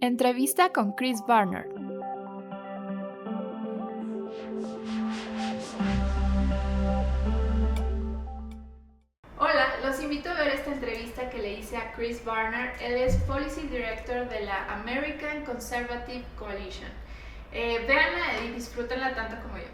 Entrevista con Chris Barnard. Hola, los invito a ver esta entrevista que le hice a Chris Barnard. Él es Policy Director de la American Conservative Coalition. Véanla y disfrútenla tanto como yo.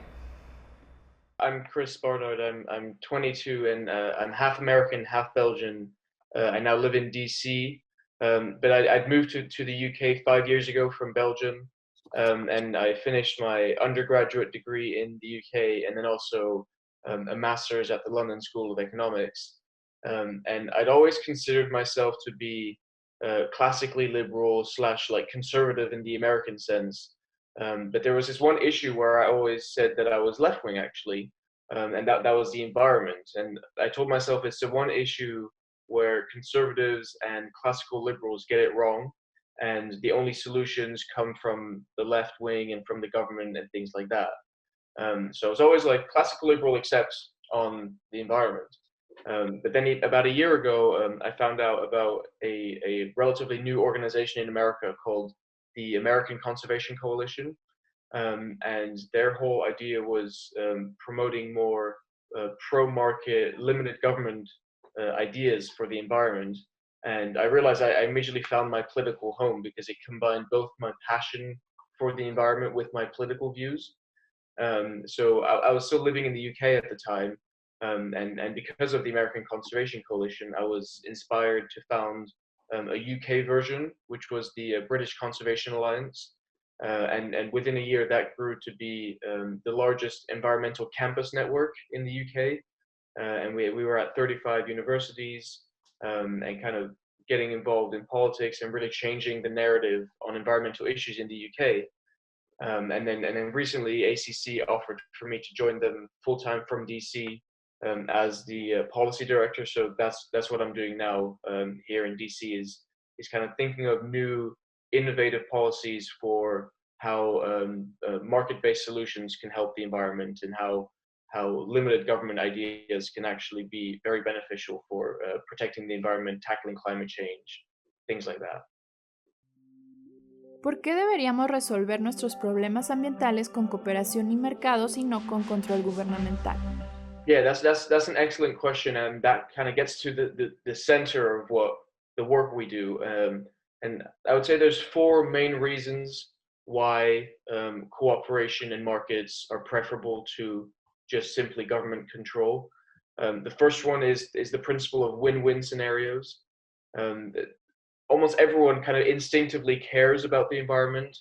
I'm Chris Barnard. I'm 22 and I'm half American, half Belgian. I now live in DC, but I'd moved to the UK 5 years ago from Belgium, and I finished my undergraduate degree in the UK and then also a master's at the London School of Economics. And I'd always considered myself to be classically liberal slash like conservative in the American sense. But there was this one issue where I always said that I was left wing actually, and that was the environment. And I told myself it's the one issue where conservatives and classical liberals get it wrong, and the only solutions come from the left wing and from the government and things like that. So it's always like classical liberal except on the environment. But then about a year ago, I found out about a relatively new organization in America called the American Conservation Coalition. And their whole idea was promoting more pro-market, limited government ideas for the environment. And I realized I immediately found my political home because it combined both my passion for the environment with my political views. So I was still living in the UK at the time, and because of the American Conservation Coalition, I was inspired to found a UK version, which was the British Conservation Alliance. And within a year, that grew to be the largest environmental campus network in the UK. And we were at 35 universities and kind of getting involved in politics and really changing the narrative on environmental issues in the UK. And then recently, ACC offered for me to join them full time from DC as the policy director. So that's what I'm doing now here in DC is kind of thinking of new innovative policies for how market-based solutions can help the environment and how limited government ideas can actually be very beneficial for protecting the environment, tackling climate change, things like that. ¿Por qué deberíamos resolver nuestros problemas ambientales con cooperación y mercados y no con control gubernamental? Yeah, that's an excellent question, and that kind of gets to the center of what the work we do. And I would say there's four main reasons why cooperation and markets are preferable to just simply government control. The first one is the principle of win-win scenarios. Almost everyone kind of instinctively cares about the environment,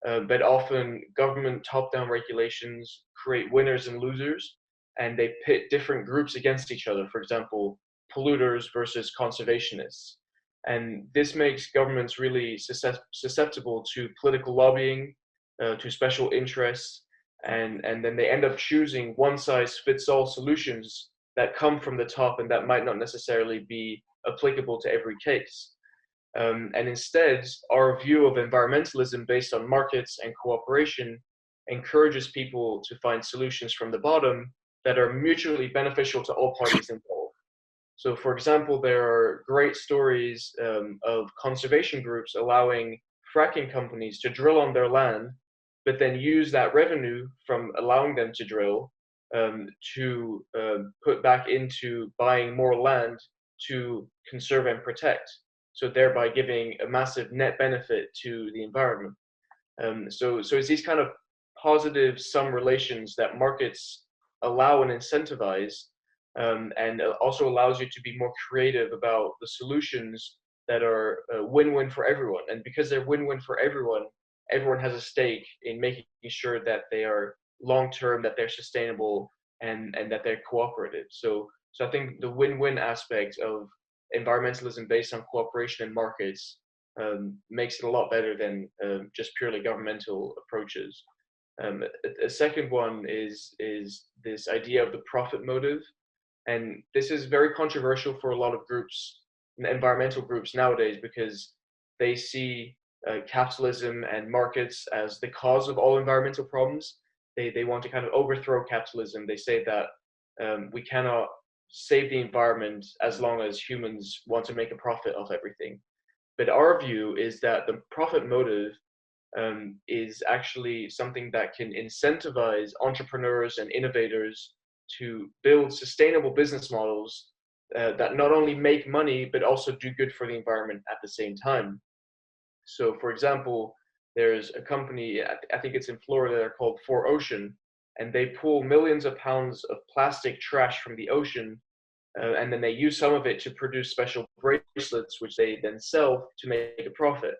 but often government top-down regulations create winners and losers, and they pit different groups against each other. For example, polluters versus conservationists. And this makes governments really susceptible to political lobbying, to special interests, and then they end up choosing one-size-fits-all solutions that come from the top and that might not necessarily be applicable to every case. And instead, our view of environmentalism based on markets and cooperation encourages people to find solutions from the bottom that are mutually beneficial to all parties involved. So, for example, there are great stories of conservation groups allowing fracking companies to drill on their land, but then use that revenue from allowing them to drill to put back into buying more land to conserve and protect. So thereby giving a massive net benefit to the environment. So it's these kind of positive sum relations that markets allow and incentivize, and also allows you to be more creative about the solutions that are win-win for everyone. And because they're win-win for everyone, everyone has a stake in making sure that they are long-term, that they're sustainable, and that they're cooperative. So I think the win-win aspect of environmentalism based on cooperation and markets makes it a lot better than just purely governmental approaches. A second one is this idea of the profit motive, and this is very controversial for a lot of groups, environmental groups nowadays, because they see capitalism and markets as the cause of all environmental problems. They want to kind of overthrow capitalism. They say that we cannot save the environment as long as humans want to make a profit of everything. But our view is that the profit motive is actually something that can incentivize entrepreneurs and innovators to build sustainable business models that not only make money but also do good for the environment at the same time. So, for example, there's a company, I think it's in Florida, they're called 4Ocean, and they pull millions of pounds of plastic trash from the ocean, and then they use some of it to produce special bracelets, which they then sell to make a profit.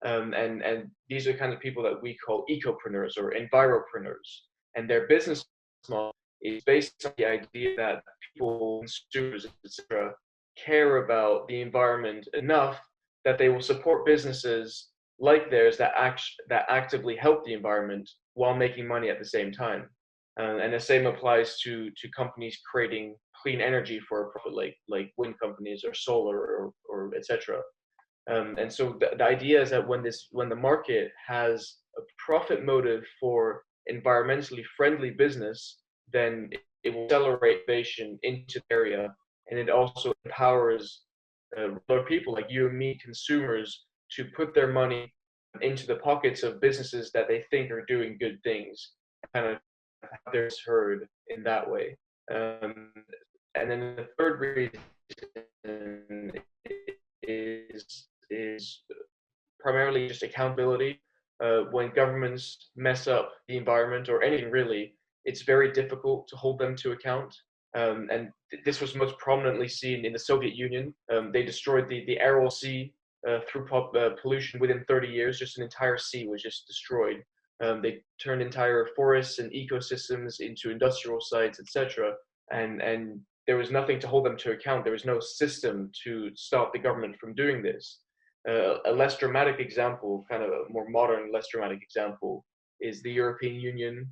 And these are kind of people that we call ecopreneurs or enviropreneurs. And their business model is based on the idea that people, consumers, etc., care about the environment enough that they will support businesses like theirs that actively help the environment while making money at the same time. And the same applies to companies creating clean energy for a profit, like wind companies or solar or etc. And so the idea is that when the market has a profit motive for environmentally friendly business, then it will accelerate innovation into the area, and it also empowers other people like you and me, consumers, to put their money into the pockets of businesses that they think are doing good things, kind of have their voice heard in that way. And then the third reason is primarily just accountability. When governments mess up the environment or anything really, it's very difficult to hold them to account. And this was most prominently seen in the Soviet Union. They destroyed the Aral Sea through pollution within 30 years. Just an entire sea was just destroyed. They turned entire forests and ecosystems into industrial sites, etc. And there was nothing to hold them to account. There was no system to stop the government from doing this. A less dramatic example, kind of a more modern, less dramatic example, is the European Union,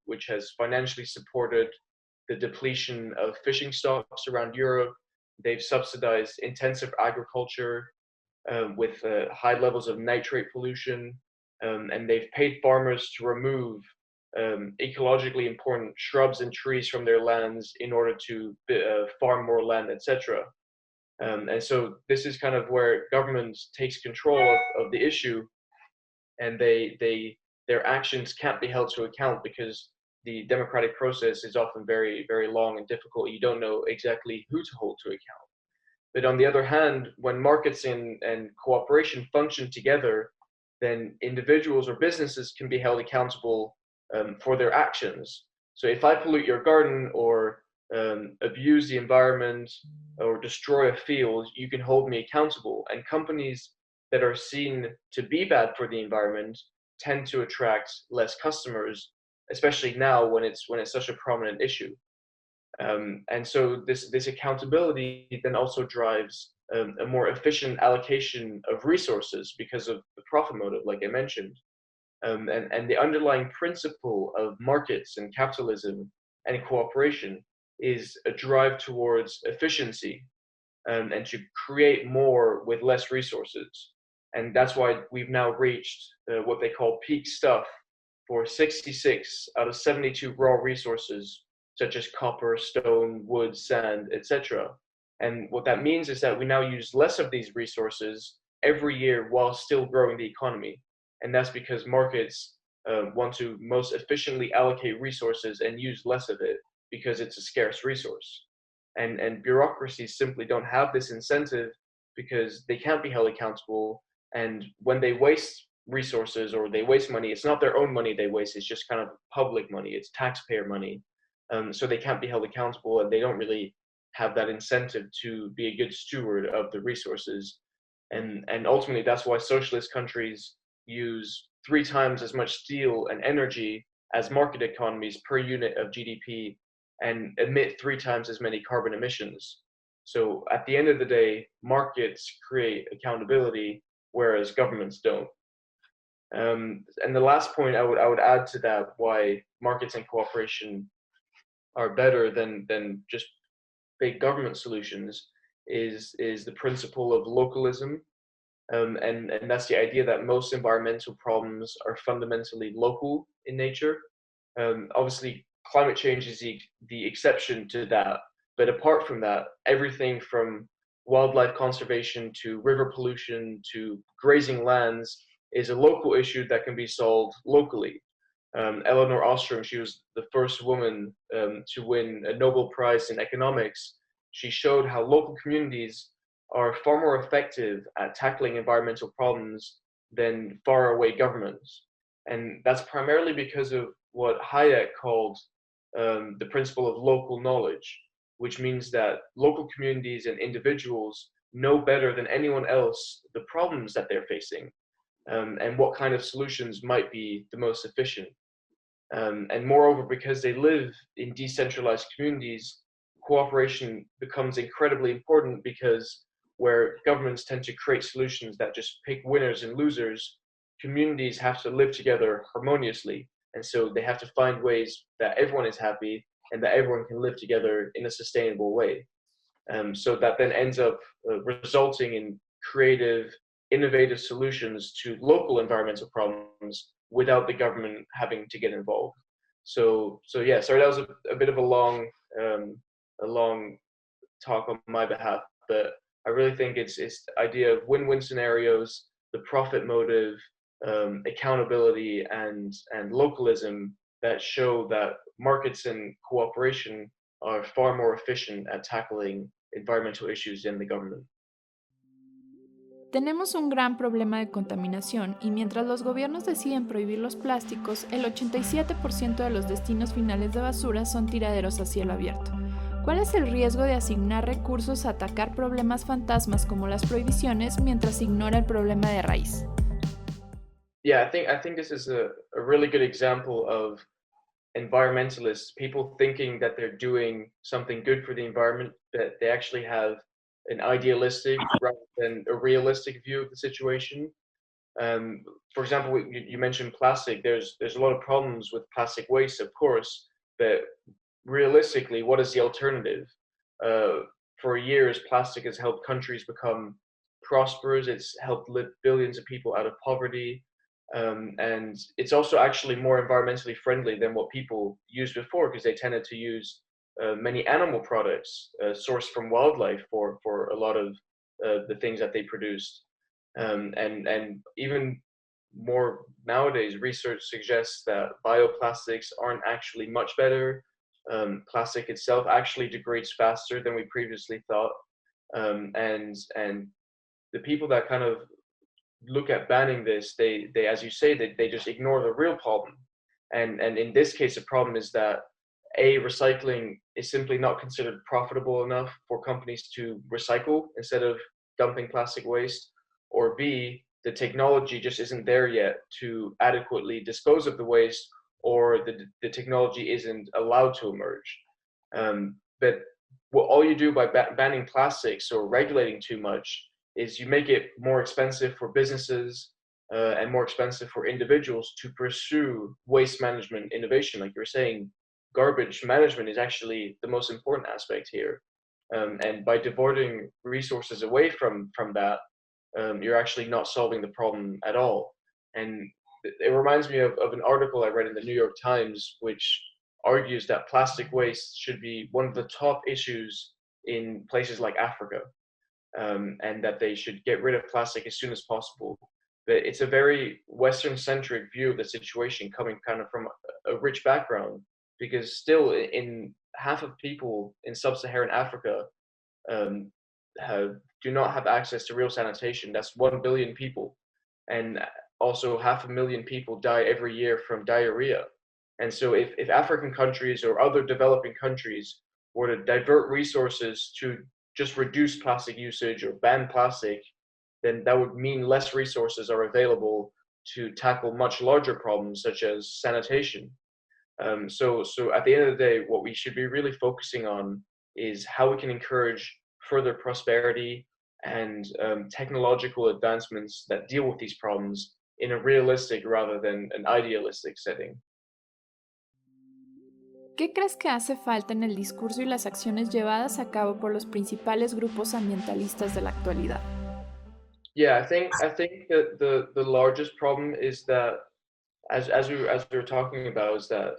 which has financially supported the depletion of fishing stocks around Europe. They've subsidized intensive agriculture with high levels of nitrate pollution, and they've paid farmers to remove ecologically important shrubs and trees from their lands in order to farm more land, etc. And so this is kind of where government takes control of the issue, and their actions can't be held to account because the democratic process is often very, very long and difficult. You don't know exactly who to hold to account. But on the other hand, when markets and cooperation function together, then individuals or businesses can be held accountable for their actions. So if I pollute your garden or abuse the environment or destroy a field, you can hold me accountable. And companies that are seen to be bad for the environment tend to attract less customers, especially now when it's such a prominent issue. And so this accountability then also drives a more efficient allocation of resources because of the profit motive, like I mentioned. And the underlying principle of markets and capitalism and cooperation is a drive towards efficiency and to create more with less resources. And that's why we've now reached what they call peak stuff for 66 out of 72 raw resources, such as copper, stone, wood, sand, etc. And what that means is that we now use less of these resources every year while still growing the economy. And that's because markets want to most efficiently allocate resources and use less of it because it's a scarce resource. And bureaucracies simply don't have this incentive because they can't be held accountable. And when they waste resources or they waste money, it's not their own money they waste, it's just kind of public money, it's taxpayer money. So they can't be held accountable, and they don't really have that incentive to be a good steward of the resources. And ultimately, that's why socialist countries use 3 times as much steel and energy as market economies per unit of GDP and emit 3 times as many carbon emissions. So at the end of the day, markets create accountability, whereas governments don't. And the last point I would add to that, why markets and cooperation are better than just big government solutions, is the principle of localism. And that's the idea that most environmental problems are fundamentally local in nature. Obviously, climate change is the exception to that. But apart from that, everything from wildlife conservation to river pollution to grazing lands is a local issue that can be solved locally. Eleanor Ostrom, she was the first woman to win a Nobel Prize in economics. She showed how local communities are far more effective at tackling environmental problems than faraway governments. And that's primarily because of what Hayek called the principle of local knowledge, which means that local communities and individuals know better than anyone else the problems that they're facing, and what kind of solutions might be the most efficient. And moreover, because they live in decentralized communities, cooperation becomes incredibly important because where governments tend to create solutions that just pick winners and losers, communities have to live together harmoniously. And so they have to find ways that everyone is happy and that everyone can live together in a sustainable way. So that then ends up resulting in creative, innovative solutions to local environmental problems without the government having to get involved. So yeah, sorry, that was a bit of a long talk on my behalf, but I really think it's the idea of win-win scenarios, the profit motive, accountability, and localism that show that markets and cooperation are far more efficient at tackling environmental issues than the government. Tenemos un gran problema de contaminación y mientras los gobiernos deciden prohibir los plásticos, el 87% de los destinos finales de basura son tiraderos a cielo abierto. ¿Cuál es el riesgo de asignar recursos a atacar problemas fantasmas como las prohibiciones mientras ignora el problema de raíz? Yeah, I think this is a really good example of environmentalists, people thinking that they're doing something good for the environment, that they actually have an idealistic rather than a realistic view of the situation. For example, you mentioned plastic. There's a lot of problems with plastic waste, of course, but realistically, what is the alternative? For years, plastic has helped countries become prosperous. It's helped lift billions of people out of poverty. And it's also actually more environmentally friendly than what people used before because they tended to use many animal products sourced from wildlife for a lot of the things that they produced. And even more nowadays, research suggests that bioplastics aren't actually much better. Plastic itself actually degrades faster than we previously thought. And the people that kind of look at banning this, they as you say, they just ignore the real problem. And in this case, the problem is that recycling is simply not considered profitable enough for companies to recycle instead of dumping plastic waste, or B, the technology just isn't there yet to adequately dispose of the waste, or the technology isn't allowed to emerge. But all you do by banning plastics or regulating too much is you make it more expensive for businesses and more expensive for individuals to pursue waste management innovation. Like you're saying, garbage management is actually the most important aspect here. And by diverting resources away from that, you're actually not solving the problem at all. And it reminds me of an article I read in the New York Times, which argues that plastic waste should be one of the top issues in places like Africa. And that they should get rid of plastic as soon as possible. But it's a very Western-centric view of the situation, coming kind of from a rich background, because still in half of people in sub-Saharan Africa do not have access to real sanitation. That's 1 billion people. And also 500,000 people die every year from diarrhea. And so if African countries or other developing countries were to divert resources to just reduce plastic usage or ban plastic, then that would mean less resources are available to tackle much larger problems such as sanitation. So at the end of the day, what we should be really focusing on is how we can encourage further prosperity and technological advancements that deal with these problems in a realistic rather than an idealistic setting. ¿Qué crees que hace falta en el discurso y las acciones llevadas a cabo por los principales grupos ambientalistas de la actualidad? Yeah, I think that the largest problem is that as we were talking about, is that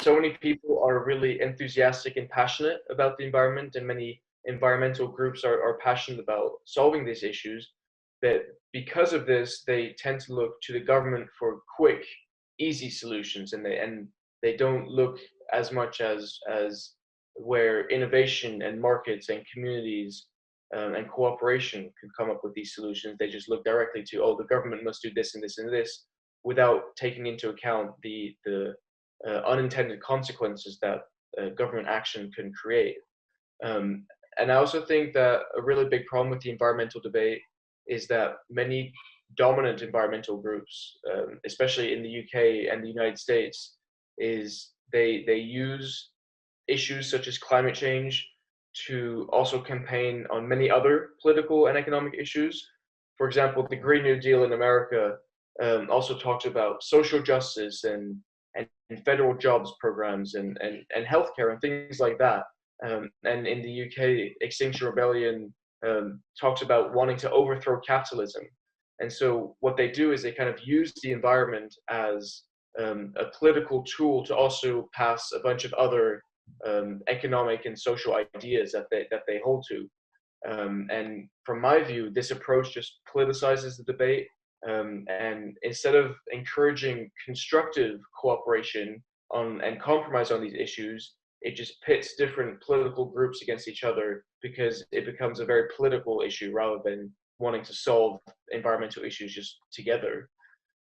so many people are really enthusiastic and passionate about the environment, and many environmental groups are passionate about solving these issues, that because of this, they tend to look to the government for quick, easy solutions, and they don't look as much as where innovation and markets and communities and cooperation can come up with these solutions. They just look directly to, oh, the government must do this and this and this, without taking into account the unintended consequences that government action can create. And I also think that a really big problem with the environmental debate is that many dominant environmental groups, especially in the UK and the United States, is they use issues such as climate change to also campaign on many other political and economic issues. For example, the Green New Deal in America also talks about social justice and federal jobs programs and healthcare and things like that. And in the UK, Extinction Rebellion talks about wanting to overthrow capitalism. And so what they do is they kind of use the environment as a political tool to also pass a bunch of other economic and social ideas that they hold to. And from my view, this approach just politicizes the debate. And instead of encouraging constructive cooperation and compromise on these issues, it just pits different political groups against each other, because it becomes a very political issue rather than wanting to solve environmental issues just together.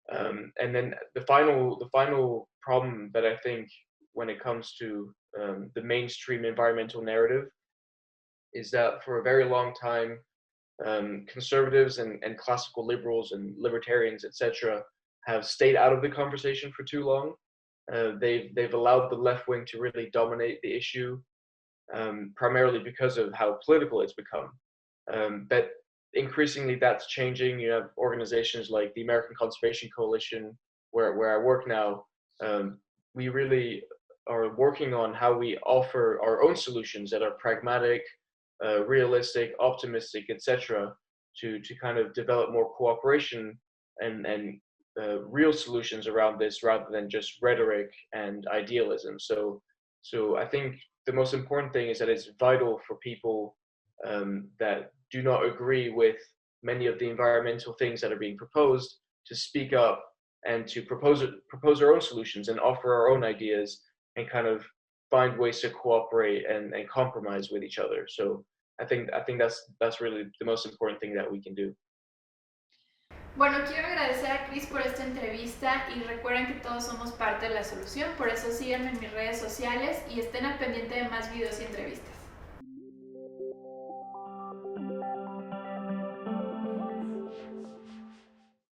And then the final problem that I think when it comes to the mainstream environmental narrative is that for a very long time, conservatives and classical liberals and libertarians, etc., have stayed out of the conversation for too long. They've allowed the left wing to really dominate the issue, primarily because of how political it's become. But increasingly that's changing. You have organizations like the American Conservation Coalition, where I work now. We really are working on how we offer our own solutions that are pragmatic, realistic, optimistic, etc., to kind of develop more cooperation and real solutions around this, rather than just rhetoric and idealism. So I think the most important thing is that it's vital for people that do not agree with many of the environmental things that are being proposed to speak up and to propose our own solutions and offer our own ideas and kind of find ways to cooperate and compromise with each other. So I think that's really the most important thing that we can do. Bueno, quiero agradecer a Chris por esta entrevista y recuerden que todos somos parte de la solución, por eso síganme en mis redes sociales y estén al pendiente de más videos y entrevistas.